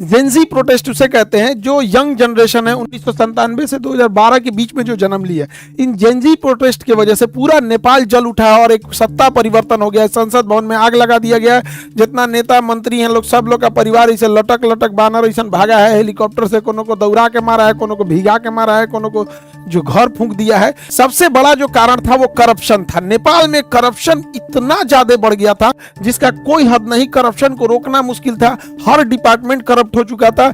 Gen Z protest उसे कहते हैं जो यंग जनरेशन है 1997 से 2012 के बीच में जो जन्म ली है। इन जेंजी प्रोटेस्ट की वजह से पूरा नेपाल जल उठा और एक सत्ता परिवर्तन हो गया है। संसद भवन में आग लगा दिया गया है। जितना नेता मंत्री हैं लोग, सब लोग का परिवार इसे लटक लटक बानर ऐसा भागा है। हेलीकॉप्टर से कोनो को दौड़ा के मारा है, कोनो को भिगा के मारा है, कोनो को जो घर फूंक दिया है। सबसे बड़ा जो कारण था वो करप्शन था। नेपाल में करप्शन इतना ज्यादा बढ़ गया था जिसका कोई हद नहीं। करप्शन को रोकना मुश्किल था। हर डिपार्टमेंट करप्ट हो चुका था।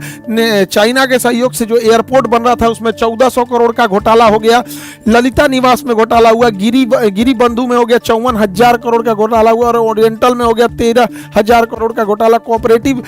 चाइना के सहयोग से जो एयरपोर्ट बन रहा था उसमें 1400 करोड़ का घोटाला हो गया। ललिता निवास में घोटाला हुआ। गिरी बंधु में हो गया 54,000 करोड़ का घोटाला हुआ। और ओरिएंटल में हो गया 13,000 करोड़ का घोटाला। कोऑपरेटिव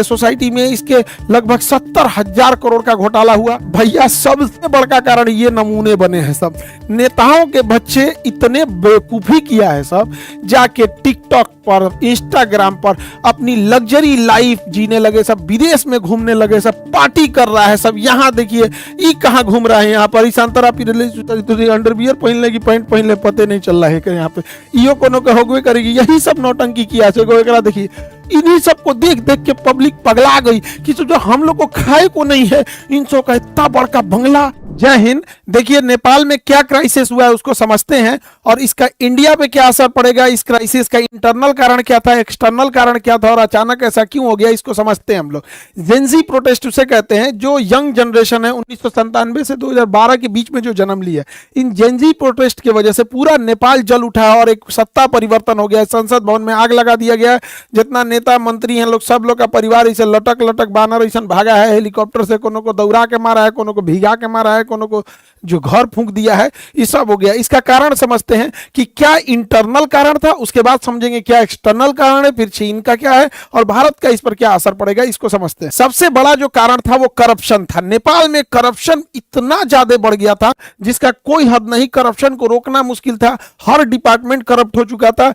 सोसाइटी में इसके लगभग 70,000 करोड़ का घोटाला हुआ। भैया सबसे बड़का कारण ये नमूने बने हैं सब। नेताओं के बच्चे इतने बेवकूफी किया है सब, जाके टिकटॉक पर, इंस्टाग्राम पर अपनी लग्जरी लाइफ जीने लगे सब। विदेश में घूमने लगे सब। पार्टी कर रहा है सब। यहाँ देखिए ये कहाँ घूम रहा है, यहाँ पर संतरा पिरले अंडरवियर पहन लेगी, पैंट पहन ले, पते नहीं चल रहा है कि यहाँ पे इो कोनो के होगवे करेगी। यही सब नौटंकी किया है। देखिए इन्हीं सबको देख देख के पब्लिक पगला गई कि जो हम लोग को खाए को नहीं है, इन सब का इतना बड़का बंगला। जय हिंद। देखिए नेपाल में क्या क्राइसिस हुआ है उसको समझते हैं और इसका इंडिया पे क्या असर पड़ेगा। इस क्राइसिस का इंटरनल कारण क्या था, एक्सटर्नल कारण क्या था और अचानक ऐसा क्यों हो गया, इसको समझते हैं हम लोग। जेंजी प्रोटेस्ट उसे कहते हैं जो यंग जनरेशन है 1997 से 2012 के बीच में जो जन्म ली है। इन जेंजी प्रोटेस्ट की वजह से पूरा नेपाल जल उठा और एक सत्ता परिवर्तन हो गया। संसद भवन में आग लगा दिया गया। जितना नेता मंत्री हैं लोग, सब लोग का परिवार इसे लटक लटक बानर ऐसा भागा है। हेलीकॉप्टर से कोनो को दौड़ा के मारा है, कोनो को भिगा के मारा है, कोनो को जो घर फूंक दिया है। ये सब हो गया। इसका कारण समझते हैं कि क्या इंटरनल कारण था, उसके बाद समझेंगे क्या एक्सटर्नल कारण है, फिर चीन का क्या है और भारत का इस पर क्या असर पड़ेगा, इसको समझते हैं। सबसे बड़ा जो कारण था वो करप्शन था। नेपाल में करप्शन इतना ज्यादा बढ़ गया था जिसका कोई हद नहीं। करप्शन को रोकना मुश्किल था। हर डिपार्टमेंट करप्ट हो चुका था।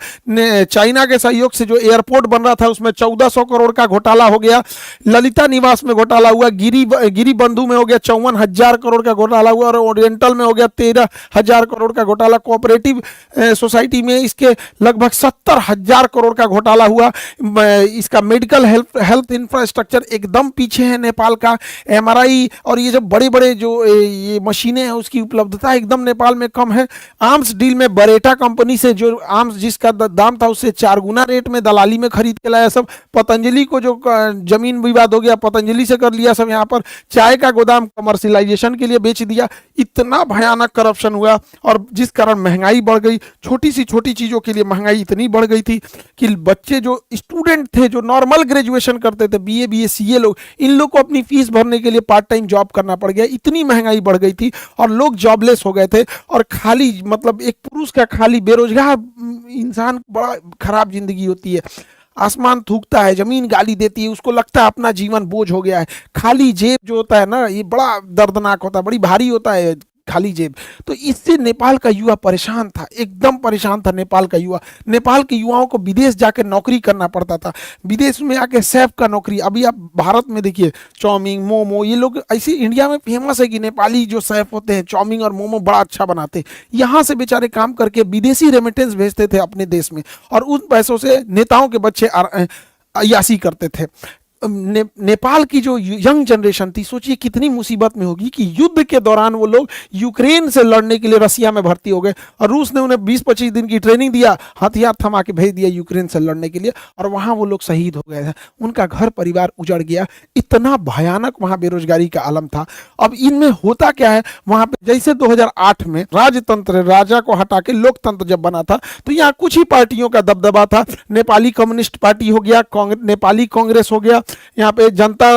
चाइना के सहयोग से जो एयरपोर्ट बन रहा था उसमें 1400 करोड़ का घोटाला हो गया। ललिता निवास में घोटाला हुआ। गिरी बंधु में हो गया 54,000 करोड़ का घोटाला हुआ। और ओरिएंटल में हो गया 13,000 करोड़ का घोटाला। कोऑपरेटिव सोसाइटी में इसके लगभग 70,000 करोड़ का घोटाला हुआ। इसका मेडिकल हेल्थ इंफ्रास्ट्रक्चर एकदम पीछे है नेपाल का। एमआरआई और ये जो बड़े बड़े जो ये मशीनें हैं उसकी उपलब्धता एकदम नेपाल में कम है। आर्म्स डील में बरेटा कंपनी से जो आर्म्स जिसका दाम था उससे 4 गुना रेट में दलाली में खरीद के लाया सब। पतंजलि को जो जमीन विवाद हो गया पतंजलि से कर लिया सब। यहाँ पर चाय का गोदाम कमर्शियलाइजेशन के लिए बेच दिया। इतना भयानक करप्शन हुआ और जिस कारण महंगाई बढ़ गई। छोटी सी छोटी चीजों के लिए महंगाई इतनी बढ़ गई थी कि बच्चे जो स्टूडेंट थे, जो नॉर्मल ग्रेजुएशन करते थे, बीए बीए सीए लोग, इन लोग को अपनी फीस भरने के लिए पार्ट टाइम जॉब करना पड़ गया। इतनी महंगाई बढ़ गई थी और लोग जॉबलेस हो गए थे। और खाली मतलब एक पुरुष का खाली बेरोजगार इंसान, बड़ा खराब जिंदगी होती है। आसमान थूकता है, जमीन गाली देती है, उसको लगता है अपना जीवन बोझ हो गया है। खाली जेब जो होता है ना, ये बड़ा दर्दनाक होता है, बड़ी भारी होता है खाली जेब। तो इससे नेपाल का युवा परेशान था, एकदम परेशान था नेपाल का युवा। नेपाल के युवाओं को विदेश जाकर नौकरी करना पड़ता था। विदेश में आके शेफ का नौकरी। अभी आप भारत में देखिए चाउमीन, मोमो, ये लोग ऐसे इंडिया में फेमस है कि नेपाली जो शेफ होते हैं चाउमीन और मोमो बड़ा अच्छा बनाते हैं। यहाँ से बेचारे काम करके विदेशी रेमिटेंस भेजते थे अपने देश में और उन पैसों से नेताओं के बच्चे अय्यासी करते थे। नेपाल की जो यंग जनरेशन थी, सोचिए कितनी मुसीबत में होगी कि युद्ध के दौरान वो लोग यूक्रेन से लड़ने के लिए रसिया में भर्ती हो गए और रूस ने उन्हें 20-25 दिन की ट्रेनिंग दिया, हथियार थमा के भेज दिया यूक्रेन से लड़ने के लिए और वहां वो लोग शहीद हो गए थे। उनका घर परिवार उजड़ गया। इतना भयानक वहां बेरोजगारी का आलम था। अब इनमें होता क्या है, वहां पे जैसे 2008 में राजतंत्र, राजा को हटा के लोकतंत्र जब बना था तो यहाँ कुछ ही पार्टियों का दबदबा था। नेपाली कम्युनिस्ट पार्टी हो गया, नेपाली कांग्रेस हो गया, यहाँ पे जनता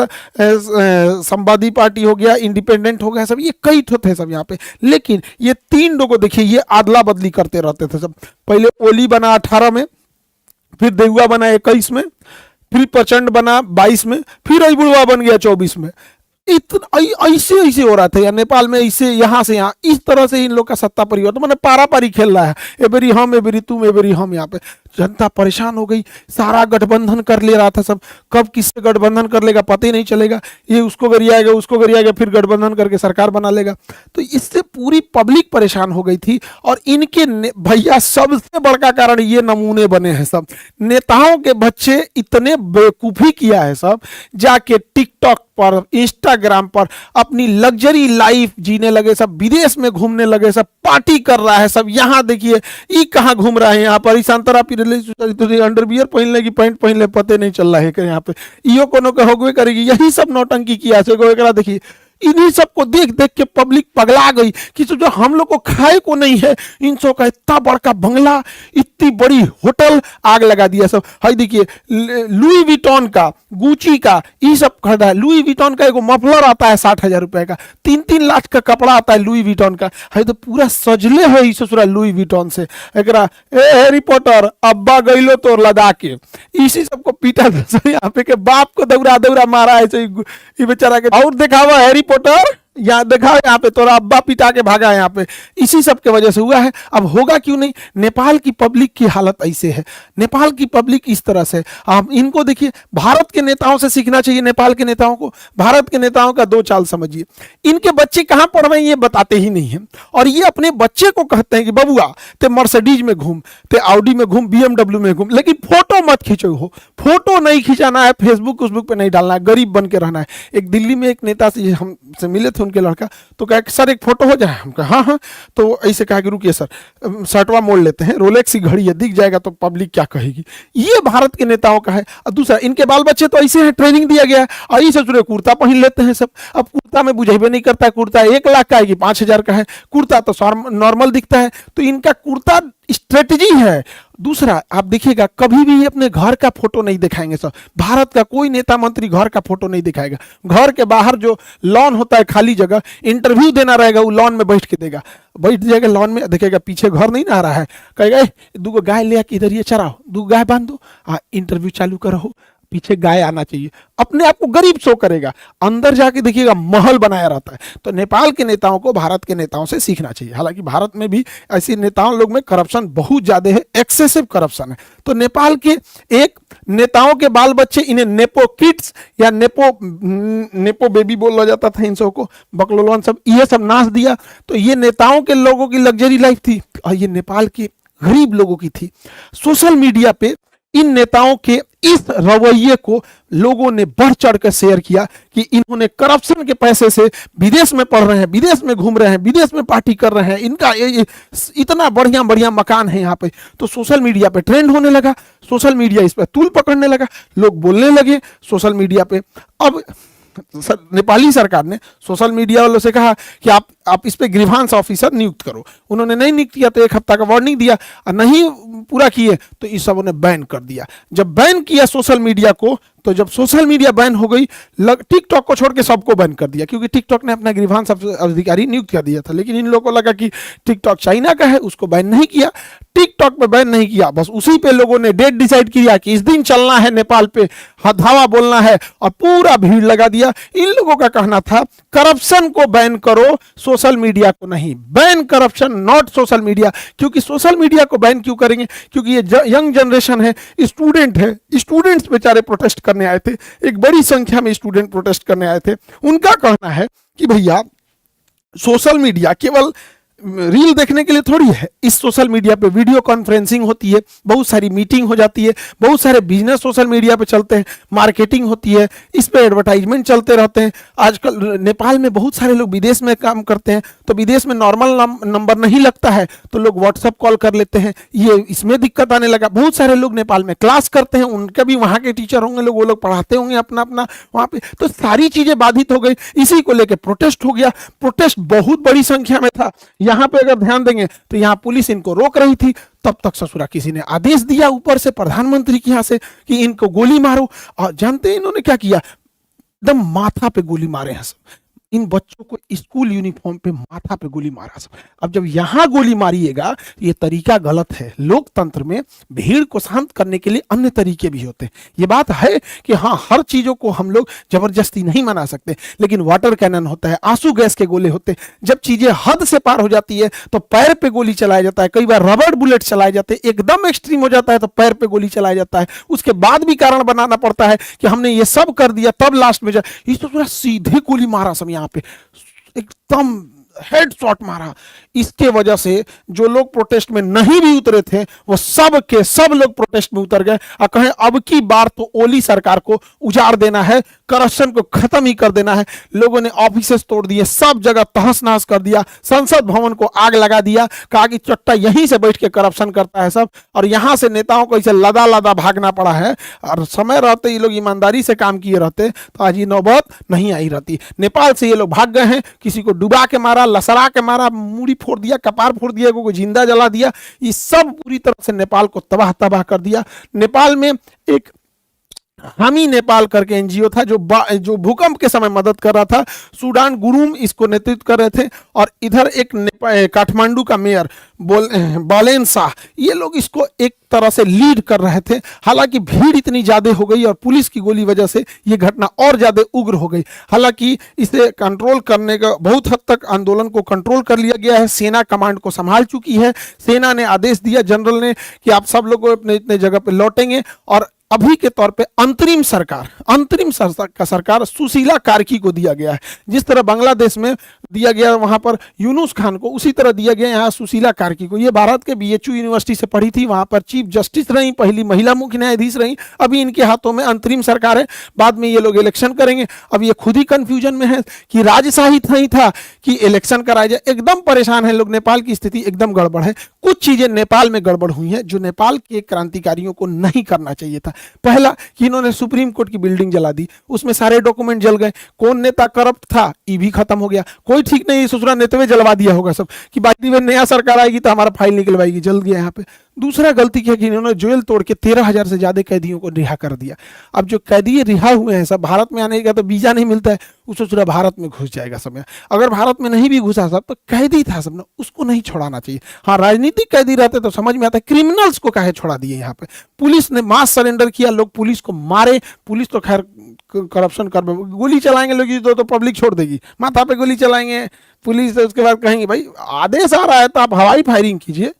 संवादी पार्टी हो गया, इंडिपेंडेंट हो गया, सब ये कई ठो थे सब यहाँ पे। लेकिन ये 3 लोगों देखिए ये आदला बदली करते रहते थे सब। पहले ओली बना 18 में, फिर देउआ बना 21 में, फिर प्रचंड बना 22 में, फिर अबुढ़वा बन गया 24 में। ऐसे ऐसे हो रहा था या नेपाल में, ऐसे यहाँ से यहाँ, इस तरह से इन लोग का सत्ता परिवर्तन मैंने पारा पारी खेल रहा है, एबेरी हम एबेरी तुम एबेरी हम। यहाँ पे जनता परेशान हो गई, सारा गठबंधन कर ले रहा था सब, कब किससे गठबंधन कर लेगा पता ही नहीं चलेगा, ये उसको गरियाएगा उसको गरियाएगा, फिर गठबंधन करके सरकार बना लेगा। तो इससे पूरी पब्लिक परेशान हो गई थी। और इनके भैया सबसे बड़का कारण ये नमूने बने हैं सब नेताओं के बच्चे, इतने बेवकूफी किया है सब, जाके टिकटॉक पर इंस्टाग्राम पर अपनी लग्जरी लाइफ जीने लगे सब, विदेश में घूमने लगे सब, पार्टी कर रहा है सब। यहाँ देखिए ये कहाँ घूम रहा है, यहाँ पर इस अंतरा अंडरवियर पहन लेगी, पैंट पहन ले, पते नहीं चल रहा है कि यहाँ पे इो कोनो के होगवे करेगी। यही सब नौटंकी किया से देखिए, इन्हीं सबको देख देख के पब्लिक पगला गई कि जो हम लोग को खाए को नहीं है, इन सब का इतना बड़का बंगला, इतनी बड़ी होटल, आग लगा दिया सब। हाय देखिए लुई विटॉन का, गुची का, ये सब खरीदा है। लुई विटॉन का एगो मफलर आता है 60,000 रुपए का, 3-3 लाख का कपड़ा आता है लुई विटॉन का। हाय तो पूरा सजले है इस ससुरा लुई विटॉन से। एकरा हैरी पॉटर अब्बा गईलो तो लदा के, इसी सबको पीटा यहाँ पे के बाप को दौड़ा दौड़ा मारा है ये बेचारा के। और दिखावा हैरी पॉटर, यहाँ देखा यहाँ पे तोरा अब्बा पिटा के भागा है यहाँ पे, इसी सब के वजह से हुआ है। अब होगा क्यों नहीं, नेपाल की पब्लिक की हालत ऐसे है, नेपाल की पब्लिक इस तरह से। आप इनको देखिए, भारत के नेताओं से सीखना चाहिए नेपाल के नेताओं को। भारत के नेताओं का दो चाल समझिए, इनके बच्चे कहाँ पढ़ रहे हैं ये बताते ही नहीं है, और ये अपने बच्चे को कहते हैं कि बबुआ ते मर्सिडीज में घूम, ते ऑडी में घूम, BMW में घूम, लेकिन फोटो मत खींचो हो, फोटो नहीं खिंचाना है, फेसबुक पे नहीं डालना है, गरीब बन के रहना है। एक दिल्ली में एक नेता से हमसे मिले थे उनके लड़का, तो कहा कि सर एक फोटो हो जाए, हम कहा हाँ हाँ, तो ऐसे कहा कि रुकिए सर शर्टवा मोड़ लेते हैं, रोलेक्स की घड़ी है, दिख जाएगा तो पब्लिक क्या कहेगी। ये भारत के नेताओं का है। और दूसरा, इनके बाल बच्चे तो ऐसे हैं, ट्रेनिंग दिया गया है, और ये ससुरे कुर्ता पहन लेते हैं सब। अब कुर्ता में बुझेबे नहीं करता है, कुर्ता 1 लाख का है कि 5,000 का है, कुर्ता तो नॉर्मल दिखता है, तो इनका कुर्ता स्ट्रेटजी है। दूसरा, आप देखिएगा कभी भी अपने घर का फोटो नहीं दिखाएंगे सर, भारत का कोई नेता मंत्री घर का फोटो नहीं दिखाएगा। घर के बाहर जो लॉन होता है, खाली जगह, इंटरव्यू देना रहेगा, वो लॉन में बैठ के देगा, बैठ जाएगा लॉन में, देखेगा पीछे घर नहीं ना आ रहा है, कहेगा दूगो गाय ले आके इधर ये चराओ, 2 गाय बांध दो, इंटरव्यू चालू करो, पीछे गाय आना चाहिए, अपने आप को गरीब शो करेगा, अंदर जाके देखिएगा महल बनाया रहता है। तो नेपाल के नेताओं को भारत के नेताओं से सीखना चाहिए। हालांकि भारत में भी ऐसे नेताओं लोग में करप्शन बहुत ज्यादा है, एक्सेसिव करप्शन है। तो नेपाल के एक नेताओं के बाल बच्चे, इन्हें नेपो किड्स या नेपो बेबी बोला जाता था इन सबको, बकलोलवन सब, ये सब नाच दिया। तो ये नेताओं के लोगों की लग्जरी लाइफ थी, और ये नेपाल के गरीब लोगों की थी। सोशल मीडिया पे इन नेताओं के इस रवैये को लोगों ने बढ़ चढ़ कर शेयर किया कि इन्होंने करप्शन के पैसे से विदेश में पढ़ रहे हैं, विदेश में घूम रहे हैं, विदेश में पार्टी कर रहे हैं, इनका इतना बढ़िया बढ़िया मकान है यहाँ पे। तो सोशल मीडिया पे ट्रेंड होने लगा, सोशल मीडिया इस पर तूल पकड़ने लगा, लोग बोलने लगे सोशल मीडिया पे। अब नेपाली सरकार ने सोशल मीडिया वालों से कहा कि आप इस पे ग्रीवांस ऑफिसर नियुक्त करो। उन्होंने नहीं नियुक्त किया तो 1 हफ्ता का वार्निंग दिया, और नहीं पूरा किए तो इस सब ने बैन कर दिया। जब बैन किया सोशल मीडिया को, तो जब सोशल मीडिया बैन हो गई, टिकटॉक को छोड़ के सबको बैन कर दिया, क्योंकि टिकटॉक ने अपना ग्रीवांस अधिकारी नियुक्त कर दिया था। लेकिन इन लोगों को लगा कि टिकटॉक चाइना का है, उसको बैन नहीं किया, टिकटॉक पे बैन नहीं किया, बस उसी पे लोगों ने डेट डिसाइड किया कि इस दिन चलना है नेपाल पे, धावा बोलना है, और पूरा भीड़ लगा दिया। इन लोगों का कहना था करप्शन को बैन करो, सोशल मीडिया को नहीं। Ban corruption, not social media. क्योंकि सोशल मीडिया को बैन क्यों करेंगे, क्योंकि ये यंग जनरेशन है, स्टूडेंट है, स्टूडेंट्स बेचारे प्रोटेस्ट करने आए थे, एक बड़ी संख्या में स्टूडेंट प्रोटेस्ट करने आए थे। उनका कहना है कि भैया सोशल मीडिया केवल रील देखने के लिए थोड़ी है, इस सोशल मीडिया पे वीडियो कॉन्फ्रेंसिंग होती है, बहुत सारी मीटिंग हो जाती है, बहुत सारे बिजनेस सोशल मीडिया पे चलते हैं, मार्केटिंग होती है, इस पे एडवर्टाइजमेंट चलते रहते हैं। आजकल नेपाल में बहुत सारे लोग विदेश में काम करते हैं, तो विदेश में नॉर्मल नंबर नहीं लगता है, तो लोग व्हाट्सएप कॉल कर लेते हैं, ये इसमें दिक्कत आने लगा। बहुत सारे लोग नेपाल में क्लास करते हैं, उनके भी वहाँ के टीचर होंगे लोग, वो लोग पढ़ाते होंगे अपना अपना वहाँ पे, तो सारी चीजें बाधित हो गई। इसी को लेकर प्रोटेस्ट हो गया। प्रोटेस्ट बहुत बड़ी संख्या में था। यहाँ पे अगर ध्यान देंगे तो यहाँ पुलिस इनको रोक रही थी, तब तक ससुरा किसी ने आदेश दिया ऊपर से प्रधानमंत्री के यहाँ से कि इनको गोली मारो। और जानते हैं इन्होंने क्या किया, एकदम माथा पे गोली मारे हैं सब। इन बच्चों को स्कूल यूनिफॉर्म पे माथा पे गोली मारा सब। अब जब यहाँ गोली मारिएगा तो ये तरीका गलत है। लोकतंत्र में भीड़ को शांत करने के लिए अन्य तरीके भी होते हैं। ये बात है कि हाँ, हर चीजों को हम लोग जबरदस्ती नहीं मना सकते, लेकिन वाटर कैनन होता है, आंसू गैस के गोले होते हैं। जब चीजें हद से पार हो जाती है तो पैर पे गोली चलाया जाता है, कई बार रबड़ बुलेट चलाए जाते हैं, एकदम एक्सट्रीम हो जाता है तो पैर पे गोली चलाया जाता है। उसके बाद भी कारण बनाना पड़ता है कि हमने ये सब कर दिया, तब लास्ट में इस तो पूरा सीधे गोली मारा सब यहाँ पे, एकदम हेड शॉट मारा। इसके वजह से जो लोग प्रोटेस्ट में नहीं भी उतरे थे वो सब के सब लोग प्रोटेस्ट में उतर गए और कहें अब की बार तो ओली सरकार को उजाड़ देना है, करप्शन को खत्म ही कर देना है। लोगों ने ऑफिसेस तोड़ दिए, सब जगह तहस नहस कर दिया, संसद भवन को आग लगा दिया, कहा कि चट्टा यहीं से बैठ के करप्शन करता है सब। और यहां से नेताओं को इसे लदा लदा भागना पड़ा है। और समय रहते ये लोग ईमानदारी से काम किए रहते तो आज ये नौबत नहीं आई रहती। नेपाल से ये लोग भाग गए हैं, किसी को डुबा के मारा, लसरा के मारा, मूड़ी फोड़ दिया, कपार फोड़ दिया, को जिंदा जला दिया। ये सब पूरी तरह से नेपाल को तबाह तबाह कर दिया। नेपाल में एक हामी नेपाल करके एनजीओ था जो भूकंप के समय मदद कर रहा था। सूडान गुरुम इसको नेतृत्व कर रहे थे और इधर एक काठमांडू का मेयर बालेन शाह, ये लोग इसको एक तरह से लीड कर रहे थे। हालांकि भीड़ इतनी ज्यादा हो गई और पुलिस की गोली वजह से ये घटना और ज्यादा उग्र हो गई। हालांकि इसे कंट्रोल करने का बहुत हद तक आंदोलन को कंट्रोल कर लिया गया है। सेना कमांड को संभाल चुकी है। सेना ने आदेश दिया जनरल ने कि आप सब लोग अपने इतने जगह पे लौटेंगे। और अभी के तौर पे अंतरिम सरकार सुशीला कार्की को दिया गया है। जिस तरह बांग्लादेश में दिया गया वहां पर यूनुस खान को, उसी तरह दिया गया यहाँ सुशीला कार्की को। ये भारत के बीएचयू यूनिवर्सिटी से पढ़ी थी, वहां पर चीफ जस्टिस रही, पहली महिला मुख्य न्यायाधीश रही। अभी इनके हाथों में अंतरिम सरकार है, बाद में ये लोग इलेक्शन करेंगे। अब ये खुद ही कंफ्यूजन में है कि राजशाही नहीं था कि इलेक्शन कराया जाए। एकदम परेशान है लोग। नेपाल की स्थिति एकदम गड़बड़ है। कुछ चीजें नेपाल में गड़बड़ हुई हैं जो नेपाल के क्रांतिकारियों को नहीं करना चाहिए था। पहला कि इन्होंने सुप्रीम कोर्ट की बिल्डिंग जला दी, उसमें सारे डॉक्यूमेंट जल गए। कौन नेता करप्ट था ये भी खत्म हो गया। कोई ठीक नहीं, ससुरा नेता जलवा दिया होगा सब कि बाकी में नया सरकार आएगी तो हमारा फाइल निकलवाएगी, जल गया यहाँ पे। दूसरा गलती क्या कि इन्होंने जेल तोड़ के 13,000 से ज्यादा कैदियों को रिहा कर दिया। अब जो कैदी रिहा हुए हैं सब, भारत में आने का तो वीजा नहीं मिलता है, उसको पूरा भारत में घुस जाएगा सब। अगर भारत में नहीं भी घुसा सब तो कैदी था सब ने, उसको नहीं छोड़ाना चाहिए। हाँ, राजनीतिक कैदी रहते तो समझ में आता है, क्रिमिनल्स को काहे छोड़ा दिए यहाँ पे। पुलिस ने मास सरेंडर किया, लोग पुलिस को मारे। पुलिस तो खैर करप्शन कर, गोली चलाएंगे लोग तो पब्लिक छोड़ देगी, माथा पे गोली चलाएंगे पुलिस, तो उसके बाद कहेंगे भाई आदेश आ रहा है तो आप हवाई फायरिंग कीजिए,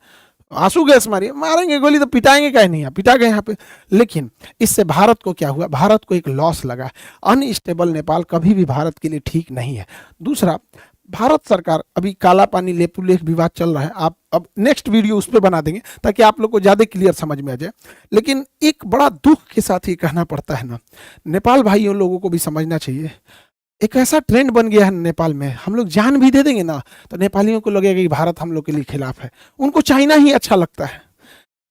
आंसू गैस मारिए, मारेंगे गोली तो पिटाएंगे कहीं नहीं, पिटा गए यहाँ पे। लेकिन इससे भारत को क्या हुआ? भारत को एक लॉस लगा। अनस्टेबल नेपाल कभी भी भारत के लिए ठीक नहीं है। दूसरा, भारत सरकार अभी काला पानी लेपुलेख विवाद चल रहा है, आप अब नेक्स्ट वीडियो उस पर बना देंगे ताकि आप लोग को ज़्यादा क्लियर समझ में आ जाए। लेकिन एक बड़ा दुख के साथ ये कहना पड़ता है ना, नेपाल भाइयों लोगों को भी समझना चाहिए, एक ऐसा ट्रेंड बन गया है नेपाल में, हम लोग जान भी दे देंगे ना तो नेपालियों को लगेगा कि भारत हम लोग के लिए खिलाफ है। उनको चाइना ही अच्छा लगता है।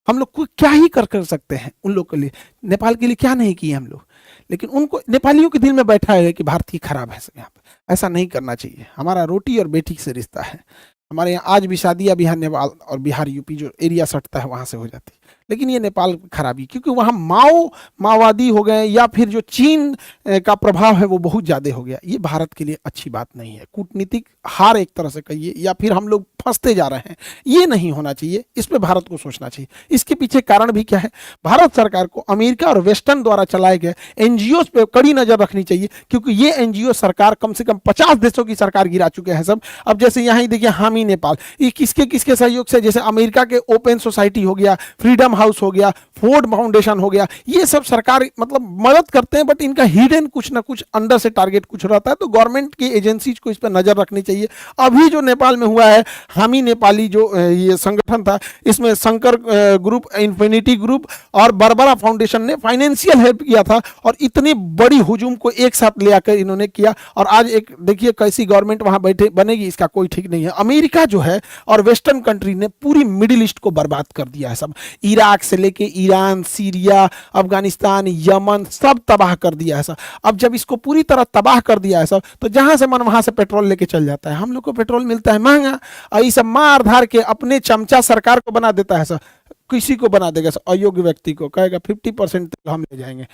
हम लोग को क्या ही कर सकते हैं उन लोग के लिए, नेपाल के लिए क्या नहीं किए हम लोग। लेकिन उनको नेपालियों के दिल में बैठा है कि भारत ही खराब है यहाँ पे। ऐसा नहीं करना चाहिए। हमारा रोटी और बेटी से रिश्ता है। हमारे यहाँ आज भी शादियाँ बिहार नेपाल और बिहार यूपी जो एरिया सटता है वहाँ से हो जाती है। लेकिन ये नेपाल की खराबी, क्योंकि वहाँ माओवादी हो गए या फिर जो चीन का प्रभाव है वो बहुत ज़्यादा हो गया। ये भारत के लिए अच्छी बात नहीं है। कूटनीतिक हार एक तरह से कहिए, या फिर हम लोग फंसते जा रहे हैं, ये नहीं होना चाहिए। इस पर भारत को सोचना चाहिए। इसके पीछे कारण भी क्या है? भारत सरकार को अमेरिका और वेस्टर्न द्वारा चलाए गए एनजीओ पे कड़ी नजर रखनी चाहिए, क्योंकि ये एनजीओ सरकार कम से कम 50 देशों की सरकार गिरा चुके हैं सब। अब जैसे यहाँ ही देखिए हामी नेपाल, ये किसके किसके सहयोग से, जैसे अमेरिका के ओपन सोसाइटी हो गया, फ्रीडम हाउस हो गया, फोर्ड फाउंडेशन हो गया, ये सब सरकार मतलब मदद करते हैं, बट इनका हिडन कुछ ना कुछ अंदर से टारगेट कुछ रहता है। तो गवर्नमेंट की एजेंसीज को इस पर नजर रखनी चाहिए। अभी जो नेपाल में हुआ है, हामी नेपाली जो ये संगठन था, इसमें शंकर ग्रुप, इन्फिनिटी ग्रुप और बरबरा फाउंडेशन ने फाइनेंशियल हेल्प किया था, और इतनी बड़ी हुजूम को एक साथ ले आकर इन्होंने किया। और आज एक देखिए कैसी गवर्नमेंट वहां बैठे बनेगी, इसका कोई ठीक नहीं है। अमेरिका जो है और वेस्टर्न कंट्री ने पूरी मिडिल ईस्ट को बर्बाद कर दिया है सब। इराक से लेके ईरान, सीरिया, अफगानिस्तान, यमन, सब तबाह कर दिया है सब। अब जब इसको पूरी तरह तबाह कर दिया है सब, तो जहां से मन वहां से पेट्रोल लेके चल जाता है। हम लोग को पेट्रोल मिलता है महंगा, और ये सब मार धार के अपने चमचा सरकार को बना देता है सब। किसी को बना देगा, अयोग्य व्यक्ति को कहेगा 50% हम ले जाएंगे।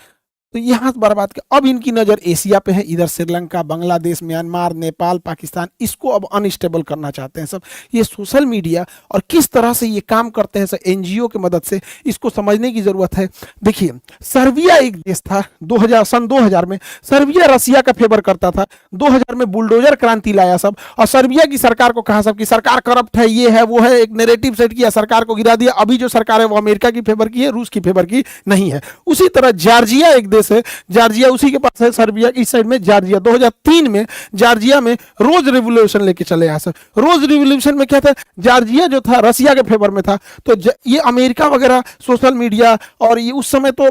तो यहाँ से बर्बाद किया। अब इनकी नज़र एशिया पे है, इधर श्रीलंका, बांग्लादेश, म्यांमार, नेपाल, पाकिस्तान, इसको अब अनस्टेबल करना चाहते हैं सब। ये सोशल मीडिया और किस तरह से ये काम करते हैं सब एनजीओ की मदद से, इसको समझने की जरूरत है। देखिए, सर्बिया एक देश था, सन 2000 में सर्बिया रसिया का फेवर करता था। 2000 में बुलडोजर क्रांति लाया सब, और सर्बिया की सरकार को कहा सब कि सरकार करप्ट है, ये है वो है, एक नैरेटिव सेट किया, सरकार को गिरा दिया। अभी जो सरकार है वो अमेरिका की फेवर की है, रूस की फेवर की नहीं है। उसी तरह जॉर्जिया एक देश है, जॉर्जिया उसी के पास है, सर्बिया की साइड में जॉर्जिया। 2003 में जॉर्जिया में रोज रेवोल्यूशन लेके चले आए सर। रोज रेवोल्यूशन में क्या था, जॉर्जिया जो था रसिया के फेवर में था। तो ये अमेरिका वगैरह सोशल मीडिया, और ये उस समय तो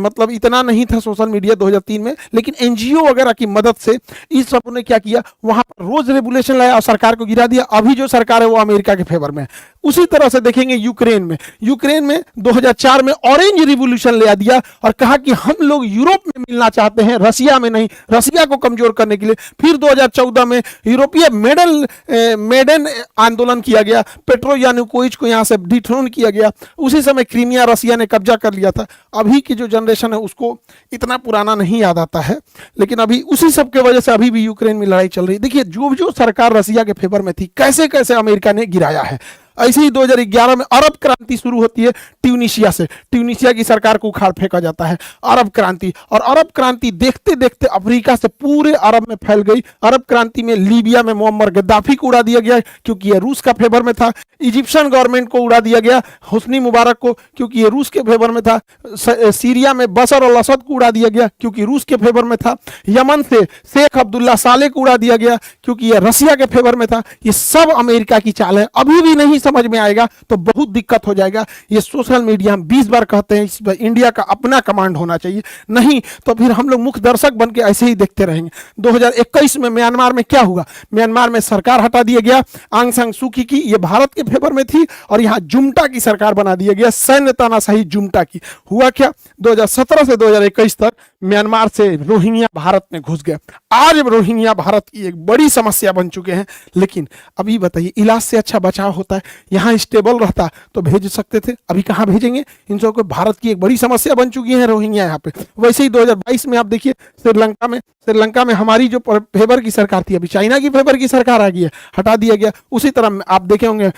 मतलब इतना नहीं था सोशल मीडिया 2003 में, लेकिन एनजीओ वगैरह की मदद से इस सब ने क्या किया, वहां पर रोज रेवोल्यूशन लाया और सरकार को गिरा दिया। अभी जो सरकार है वो अमेरिका के फेवर में है। उसी तरह से देखेंगे यूक्रेन में 2004 में ऑरेंज रिवोल्यूशन ले दिया और कहा कि हम लोग यूरोप में मिलना चाहते हैं, रसिया में नहीं, रसिया को कमजोर करने के लिए। फिर 2014 में यूरोपीय मेडन आंदोलन किया गया, पेट्रो यानुकोविच को यहां से डिथ्रोन किया गया। उसी समय क्रीमिया रसिया ने कब्जा कर लिया था। अभी की जो जनरेशन है उसको इतना पुराना नहीं याद आता है, लेकिन अभी उसी सब के वजह से अभी भी यूक्रेन में लड़ाई चल रही है। देखिए, जो जो सरकार रसिया के फेवर में थी, कैसे कैसे अमेरिका ने गिराया है। ऐसे ही 2011 में अरब क्रांति शुरू होती है ट्यूनीशिया से, ट्यूनीशिया की सरकार को उखाड़ फेंका जाता है, अरब क्रांति। और अरब क्रांति देखते देखते अफ्रीका से पूरे अरब में फैल गई। अरब क्रांति में लीबिया में मोअम्मर गद्दाफी को उड़ा दिया गया क्योंकि ये रूस का फेवर में था। इजिप्शियन गवर्नमेंट को उड़ा दिया गया, हुस्नी मुबारक को, क्योंकि ये रूस के फेवर में था। सीरिया में बशर अल असद को उड़ा दिया गया क्योंकि रूस के फेवर में था। यमन से शेख अब्दुल्ला साले को उड़ा दिया गया क्योंकि ये रसिया के फेवर में था। ये सब अमेरिका की चाल है। अभी भी नहीं समझ में आएगा तो बहुत दिक्कत हो जाएगा। ये सोशल मीडिया हम 20 बार कहते हैं, इस पर इंडिया का अपना कमांड होना चाहिए, नहीं तो फिर हम लोग मुख्य दर्शक बन के ऐसे ही देखते रहेंगे। 2021 में म्यांमार में क्या हुआ, म्यांमार में सरकार हटा दिया गया आंग सान सू की, ये भारत के फेवर में थी, और यहाँ जुम्टा की सरकार बना दिया गया, सैन्य तानाशाही जुम्टा की। हुआ क्या, 2017 से 2021 तक म्यांमार से रोहिंग्या भारत में घुस गए। आज रोहिंग्या भारत की एक बड़ी समस्या बन चुके हैं। लेकिन अभी बताइए, इलाज से अच्छा बचाव होता है। यहाँ स्टेबल रहता तो भेज सकते थे, अभी कहाँ भेजेंगे इन सबको। भारत की एक बड़ी समस्या बन चुकी है रोहिंग्या यहाँ पे। वैसे ही 2022 में आप देखिए, श्रीलंका में हमारी जो फेवर की सरकार थी, अभी चाइना की फेवर की सरकार आ गई है, हटा दिया गया। उसी तरह आप देखे होंगे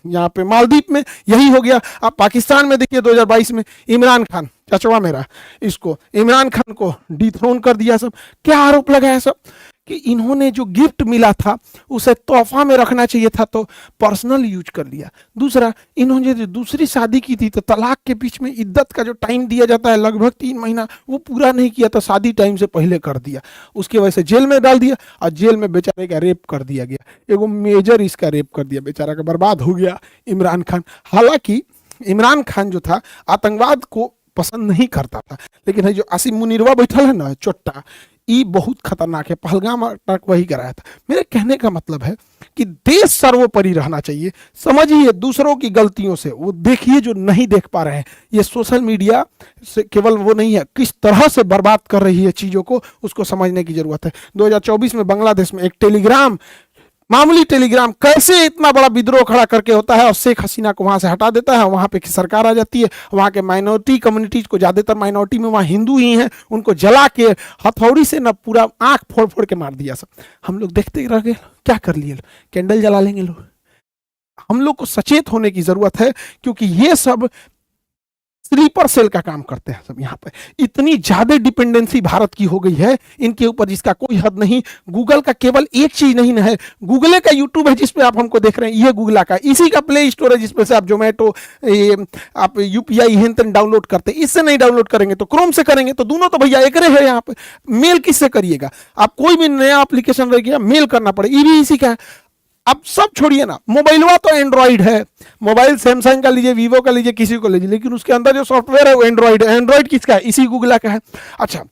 यहाँ पे मालदीव में यही हो गया। आप पाकिस्तान में देखिए 2022 में इमरान खान, चचवा मेरा, इसको इमरान खान को डिथ्रोन कर दिया सब। क्या आरोप लगाया सब कि इन्होंने जो गिफ्ट मिला था उसे तोहफा में रखना चाहिए था तो पर्सनल यूज कर लिया। दूसरा, इन्होंने जो दूसरी शादी की थी तो तलाक के बीच में इद्दत का जो टाइम दिया जाता है लगभग 3 महीना, वो पूरा नहीं किया तो शादी टाइम से पहले कर दिया। उसकी वजह से जेल में डाल दिया और जेल में बेचारे का रेप कर दिया गया, एगो मेजर इसका रेप कर दिया, बेचारा का बर्बाद हो गया इमरान खान। हालांकि इमरान खान जो था आतंकवाद को पसंद नहीं करता था, लेकिन जो आसिम मुनीरवा बैठल है ना चोट्टा, ये बहुत खतरनाक है। पहलगाम अटैक वही कराया था। मेरे कहने का मतलब है कि देश सर्वोपरि रहना चाहिए। समझिए दूसरों की गलतियों से, वो देखिए जो नहीं देख पा रहे हैं। ये सोशल मीडिया से केवल वो नहीं है, किस तरह से बर्बाद कर रही है चीजों को, उसको समझने की जरूरत है। 2024 में बांग्लादेश में एक टेलीग्राम, मामूली टेलीग्राम कैसे इतना बड़ा विद्रोह खड़ा करके होता है और शेख हसीना को वहां से हटा देता है। वहां पे सरकार आ जाती है, वहां के माइनॉरिटी कम्युनिटीज को, ज्यादातर माइनॉरिटी में वहां हिंदू ही हैं, उनको जला के हथौड़ी से ना पूरा आंख फोड़ फोड़ के मार दिया सब। हम लोग देखते रह गए, क्या कर लिए, कैंडल जला लेंगे लोग। हम लोग को सचेत होने की जरूरत है, क्योंकि ये सब स्लीपर सेल का काम करते हैं सब। यहाँ पे इतनी ज्यादा डिपेंडेंसी भारत की हो गई है इनके ऊपर, जिसका कोई हद नहीं। गूगल का केवल एक चीज नहीं है, गूगल का यूट्यूब है जिसपे आप हमको देख रहे हैं, ये गूगल का, इसी का प्ले स्टोर है जिसपे से आप जोमेटो, आप यूपीआई हेन डाउनलोड करते। इससे नहीं डाउनलोड करेंगे तो क्रोम से करेंगे, तो दोनों तो भैया एक है। यहाँ पे मेल किससे करिएगा आप, कोई भी नया एप्लीकेशन रह गया मेल करना पड़े, ये भी इसी का है। अब सब छोड़िए ना, मोबाइलवा तो एंड्रॉइड है, मोबाइल सैमसंग का लीजिए, वीवो का लीजिए, किसी को लीजिए, लेकिन उसके अंदर जो सॉफ्टवेयर है वो एंड्रॉइड है। एंड्रॉइड किसका है, इसी गूगल का है। अच्छा,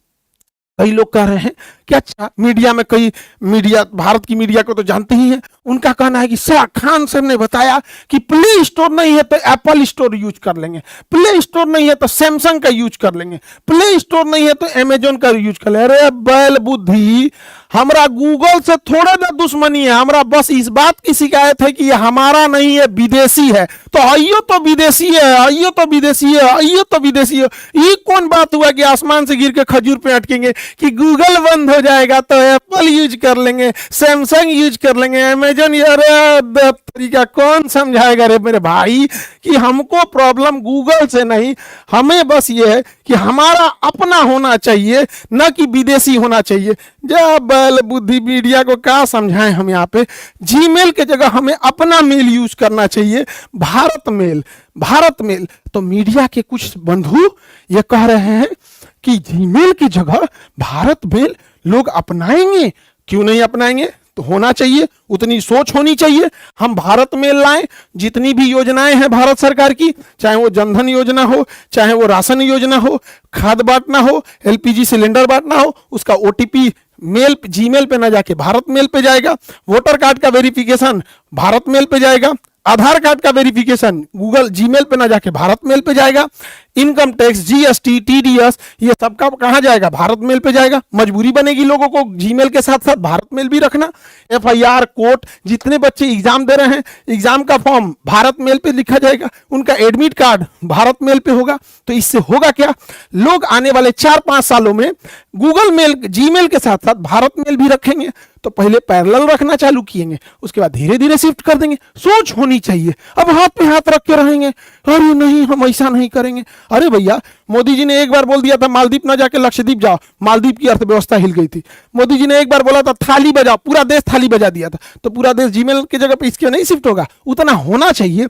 कई लोग कह रहे हैं कि अच्छा मीडिया में, कई मीडिया, भारत की मीडिया को तो जानते ही हैं, उनका कहना है कि शाह खान साहब ने बताया कि प्ले स्टोर नहीं है तो एप्पल स्टोर यूज कर लेंगे, प्ले स्टोर नहीं है तो सैमसंग का यूज कर लेंगे, प्ले स्टोर नहीं है तो अमेजोन का यूज कर लेंगे। अरे बैल बुद्धि, हमरा गूगल से थोड़ा ना दुश्मनी है, हमरा बस इस बात की शिकायत है कि ये हमारा नहीं है, विदेशी है। तो आइयो तो विदेशी है, आइयो तो विदेशी है, आइयो तो विदेशी है। ये कौन बात हुआ कि आसमान से गिर के खजूर पे अटकेंगे कि गूगल बंद हो जाएगा तो एप्पल यूज कर लेंगे, सैमसंग यूज कर लेंगे, अमेजन। अरे तरीका कौन समझाएगा रे मेरे भाई कि हमको प्रॉब्लम गूगल से नहीं, हमें बस ये है कि हमारा अपना होना चाहिए, न कि विदेशी होना चाहिए। जब बैल बुद्धि मीडिया को क्या समझाएं हम यहाँ पे। जीमेल के जगह हमें अपना मेल यूज करना चाहिए, भारत मेल, भारत मेल। तो मीडिया के कुछ बंधु ये कह रहे हैं कि जीमेल की जगह भारत मेल लोग अपनाएंगे। क्यों नहीं अपनाएंगे? तो होना चाहिए, उतनी सोच होनी चाहिए। हम भारत मेल लाएं, जितनी भी योजनाएं हैं भारत सरकार की, चाहे वो जनधन योजना हो, चाहे वो राशन योजना हो, खाद बांटना हो, एलपीजी सिलेंडर बांटना हो, उसका ओटीपी मेल जीमेल पे ना जाके भारत मेल पे जाएगा। वोटर कार्ड का वेरिफिकेशन भारत मेल पे जाएगा। आधार कार्ड का वेरिफिकेशन गूगल जीमेल पे ना जाके भारत मेल पे जाएगा। इनकम टैक्स, जीएसटी, टीडीएस, ये सबका कहाँ जाएगा? भारत मेल पे जाएगा। मजबूरी बनेगी लोगों को जीमेल के साथ साथ भारत मेल भी रखना। एफआईआर, कोर्ट, जितने बच्चे एग्जाम दे रहे हैं, एग्जाम का फॉर्म भारत मेल पे लिखा जाएगा, उनका एडमिट कार्ड भारत मेल पे होगा। तो इससे होगा क्या? लोग आने वाले 4-5 सालों में गूगल मेल, जीमेल के साथ साथ भारत मेल भी रखेंगे। तो पहले पैरेलल रखना चालू किएंगे, उसके बाद धीरे धीरे शिफ्ट कर देंगे। सोच होनी चाहिए। अब हाथ पे हाथ रख के रहेंगे, अरे नहीं हम ऐसा नहीं करेंगे। अरे भैया, मोदी जी ने एक बार बोल दिया था मालदीव ना जाके लक्षद्वीप जाओ, मालदीव की अर्थव्यवस्था हिल गई थी। मोदी जी ने एक बार बोला था थाली बजाओ, पूरा देश थाली बजा दिया था। तो पूरा देश जीमेल की जगह पे इसके नहीं शिफ्ट होगा? उतना होना चाहिए।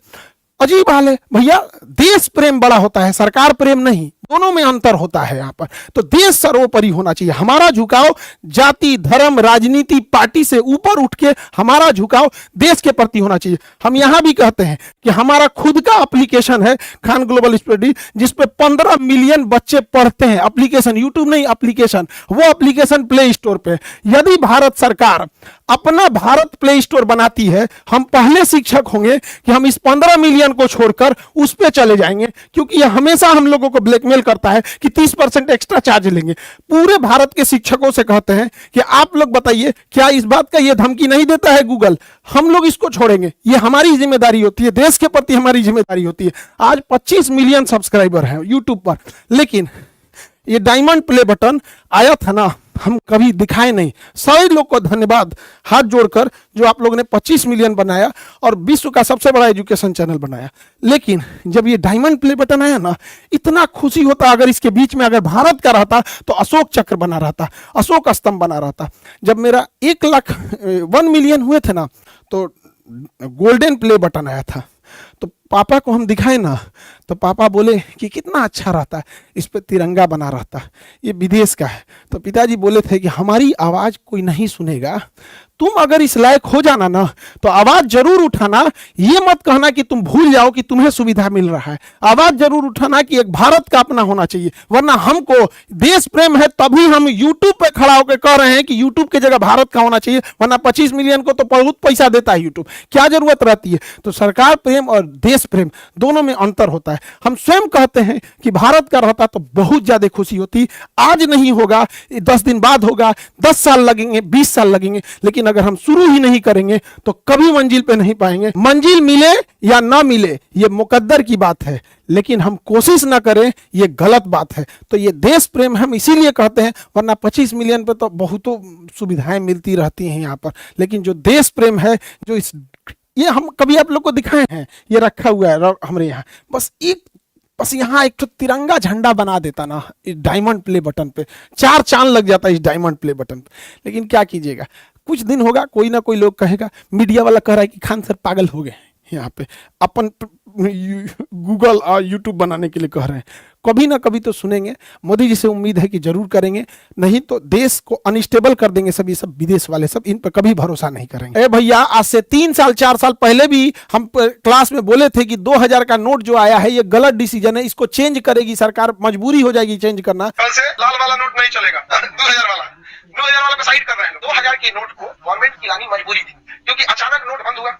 अजीब हाल है भैया। देश प्रेम बड़ा होता है, सरकार प्रेम नहीं, दोनों में अंतर होता है यहाँ पर। तो देश सर्वोपरि होना चाहिए। हमारा झुकाव जाति, धर्म, राजनीति, पार्टी से ऊपर उठ के हमारा झुकाव देश के प्रति होना चाहिए। हम यहाँ भी कहते हैं कि हमारा खुद का एप्लीकेशन है खान ग्लोबल स्टडी, जिसपे 15 मिलियन बच्चे पढ़ते हैं। एप्लीकेशन, यूट्यूब नहीं, एप्लीकेशन। वो एप्लीकेशन प्ले स्टोर पे। यदि भारत सरकार अपना भारत प्ले स्टोर बनाती है, हम पहले शिक्षक होंगे कि हम इस 15 मिलियन को छोड़कर उस पे चले जाएंगे, क्योंकि यह हमेशा हम लोगों को ब्लैकमेल करता है कि 30% एक्स्ट्रा चार्ज लेंगे। पूरे भारत के शिक्षकों से कहते हैं कि आप लोग बताइए, क्या इस बात का यह धमकी नहीं देता है गूगल? हम लोग इसको छोड़ेंगे, ये हमारी जिम्मेदारी होती है, देश के प्रति हमारी जिम्मेदारी होती है। आज 25 मिलियन सब्सक्राइबर हैं यूट्यूब पर, लेकिन ये डायमंड प्ले बटन आया था ना, हम कभी दिखाए नहीं। सभी लोग को धन्यवाद हाथ जोड़कर, जो आप लोगों ने 25 मिलियन बनाया और विश्व का सबसे बड़ा एजुकेशन चैनल बनाया। लेकिन जब ये डायमंड प्ले बटन आया ना, इतना खुशी होता। अगर इसके बीच में अगर भारत का रहता तो अशोक चक्र बना रहता, अशोक स्तंभ बना रहता। जब मेरा 1 मिलियन हुए थे ना, तो गोल्डन प्ले बटन आया था। तो पापा को हम दिखाए ना, तो पापा बोले कि कितना अच्छा रहता है, इस पे तिरंगा बना रहता, ये विदेश का है। तो पिताजी बोले थे कि हमारी आवाज़ कोई नहीं सुनेगा, तुम अगर इस लायक हो जाना ना तो आवाज़ जरूर उठाना। ये मत कहना कि तुम भूल जाओ कि तुम्हें सुविधा मिल रहा है। आवाज़ जरूर उठाना कि एक भारत का अपना होना चाहिए। वरना हमको देश प्रेम है तभी हम यूट्यूब पे खड़ा होकर कह रहे हैं कि यूट्यूब की जगह भारत का होना चाहिए। वरना 25 मिलियन को तो बहुत पैसा देता है यूट्यूब, क्या जरूरत रहती है? तो सरकार प्रेम और देश प्रेम दोनों में अंतर होता है। हम स्वयं कहते हैं कि भारत का रहता तो बहुत ज्यादा खुशी होती। आज नहीं होगा, 10 दिन बाद होगा, 10 साल लगेंगे, 20 साल लगेंगे, लेकिन अगर हम शुरू ही नहीं करेंगे तो कभी मंजिल पे नहीं पाएंगे। मंजिल मिले या ना मिले ये मुकद्दर की बात है, लेकिन हम कोशिश ना करें ये गलत बात है। तो ये देश प्रेम हम इसीलिए कहते हैं, वरना 25 मिलियन पे तो बहुतों सुविधाएं मिलती रहती हैं यहाँ पर। लेकिन जो देश प्रेम है, जो इस ये हम कभी आप लोग को दिखाए हैं, ये रखा हुआ है हमारे यहाँ। बस यहाँ एक तो तिरंगा झंडा बना देता ना इस डायमंड प्ले बटन पे, 4 चांद लग जाता है इस डायमंड प्ले बटन पे। लेकिन क्या कीजिएगा, कुछ दिन होगा, कोई ना कोई लोग कहेगा, मीडिया वाला कह रहा है कि खान सर पागल हो गए यहाँ पे, अपन गूगल और यूट्यूब बनाने के लिए कह रहे हैं। कभी ना कभी तो सुनेंगे। मोदी जी से उम्मीद है कि जरूर करेंगे, नहीं तो देश को अनस्टेबल कर देंगे सब। ये सब विदेश वाले सब, इन पर कभी भरोसा नहीं करेंगे। भैया, आज से 3 साल 4 साल पहले भी हम क्लास में बोले थे कि 2000 का नोट जो आया है ये गलत डिसीजन है, इसको चेंज करेगी सरकार, मजबूरी हो जाएगी चेंज करना। कल से लाल वाला नोट नहीं चलेगा, 2000 वाला पे साइड कर रहे हैं। 2000 के नोट को गवर्नमेंट की लानी मजबूरी थी, क्योंकि अचानक नोट बंद हुआ,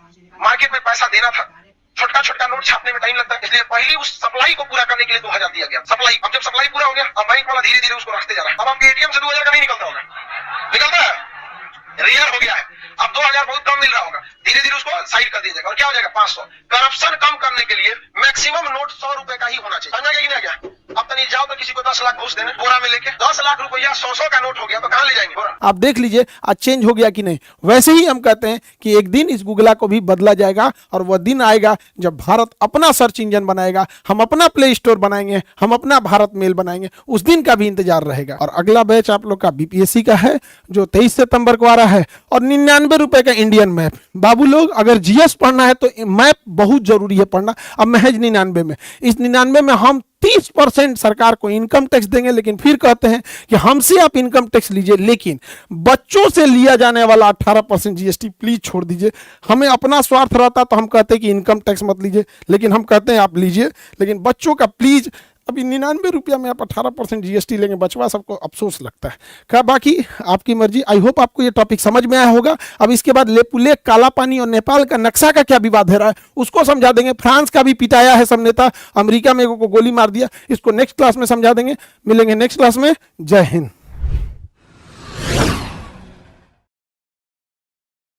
मार्केट में पैसा देना था, छोटका छोटका नोट छापने में टाइम लगता है, इसलिए पहले उस सप्लाई को पूरा करने के लिए 2000 दिया गया। सप्लाई, अब जब सप्लाई पूरा हो गया, अब बैंक वाला धीरे धीरे उसको रखते जा रहा है। अब आपके एटीएम से 2000 का नहीं निकलता होगा, निकलता है, रेयर हो गया है। अब 2000 बहुत कम मिल रहा होगा, धीरे धीरे उसको साइड कर दिया जाएगा और क्या हो जाएगा 500। करप्शन कम करने के लिए मैक्सिमम नोट 100 रुपए का ही होना चाहिए, समझा गया कि नहीं गया? अब तनी जाओ तो किसी को 10 लाख घूस देने, बोरा में लेके 10 लाख रुपया 100 का नोट हो गया तो कहां ले जाएंगे बोरा? आप देख लीजिए आज चेंज हो गया कि नहीं। वैसे ही हम कहते हैं कि एक दिन इस गूगला को भी बदला जाएगा और वह दिन आएगा जब भारत अपना सर्च इंजन बनाएगा, हम अपना प्ले स्टोर बनाएंगे, हम अपना भारत मेल बनाएंगे, उस दिन का भी इंतजार रहेगा। और अगला बैच आप लोग का बीपीएससी का है जो 23 सितंबर को आ रहा है और 99 रुपए का इंडियन मैप। बाबू लोग अगर जीएस पढ़ना है तो मैप बहुत जरूरी है पढ़ना। अब महज 99 में, इस 99 में हम 30% सरकार को इनकम टैक्स देंगे, लेकिन फिर कहते हैं कि हमसे आप इनकम टैक्स लीजिए, लेकिन बच्चों से लिया जाने वाला 18% जीएसटी प्लीज छोड़ दीजिए। हमें अपना स्वार्थ रहता तो हम कहते हैं कि इनकम टैक्स मत लीजिए, लेकिन हम कहते हैं आप लीजिए, लेकिन बच्चों का प्लीज। अभी 99 रुपया में आप 18% जीएसटी लेंगे, बचवा सबको अफसोस लगता है। क्या बाकी आपकी मर्जी। आई होप आपको ये टॉपिक समझ में आया होगा। अब इसके बाद लेपुलेख, काला पानी और नेपाल का नक्शा का क्या विवाद है रहा है उसको समझा देंगे। फ्रांस का भी पिटाया है सब नेता, अमेरिका में को गोली मार दिया, इसको नेक्स्ट क्लास में समझा देंगे। मिलेंगे नेक्स्ट क्लास में। जय हिंद।